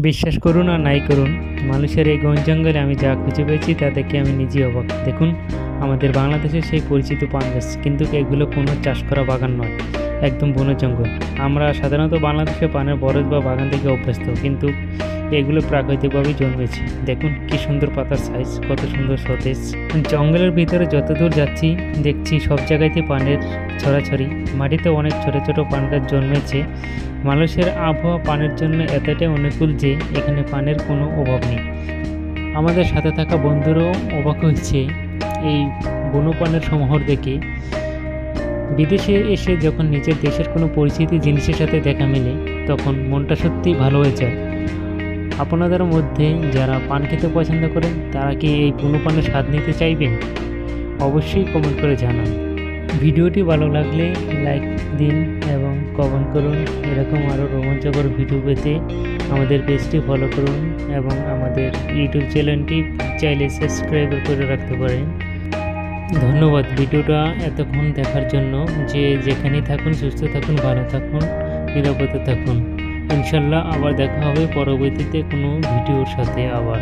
বিশ্বাস করুন আর নাই করুন, মানুষের এই বন জঙ্গলে আমি যা খুঁজে পেয়েছি তা দেখে আমি নিজেই অবাক। দেখুন, আমাদের বাংলাদেশের সেই পরিচিত পান গাছ, কিন্তু এগুলো কোনো চাষ করা বাগান নয়, একদম বন জঙ্গল। আমরা সাধারণত বাংলাদেশে পানের বরজ বা বাগান থেকে অভ্যস্ত, কিন্তু এগুলো প্রাকৃতিকভাবেই জন্মেছে। দেখুন কি সুন্দর পাতার সাইজ, কত সুন্দর সতেজ। জঙ্গলের ভিতরে যতদূর যাচ্ছি দেখছি সব জায়গাতেই পানের ছড়াছড়ি, মাটিতে অনেক ছোট ছোট পান গাছ জন্মেছে। মানুষের আবহাওয়া পানের জন্য এতটাই অনুকূল যে এখানে পানের কোনো অভাব নেই। আমাদের সাথে থাকা বন্ধুরাও অবাক হচ্ছে এই বনপানের সমাহার দেখে। বিদেশে এসে যখন নিজের দেশের কোনো পরিচিত জিনিসের সাথে দেখা মেলে, তখন মনটা সত্যিই ভালো হয়ে যায়। আপনাদের মধ্যে যারা পান খেতে পছন্দ করেন, তারা কি এই বনপানের স্বাদ নিতে চাইবেন? অবশ্যই কমেন্ট করে জানান। ভিডিওটি ভালো লাগলে লাইক দিন এবং কমেন্ট করুন। এরকম আরও রোমাঞ্চকর ভিডিও পেতে আমাদের পেজটি ফলো করুন এবং আমাদের ইউটিউব চ্যানেলটি চাইলে সাবস্ক্রাইব করে রাখতে পারেন। ধন্যবাদ ভিডিওটা এতক্ষণ দেখার জন্য। যে যেখানেই থাকুন, সুস্থ থাকুন, ভালো থাকুন, নিরাপদে থাকুন। ইনশাল্লাহ আবার দেখা হবে পরবর্তীতে কোনো ভিডিওর সাথে আবার।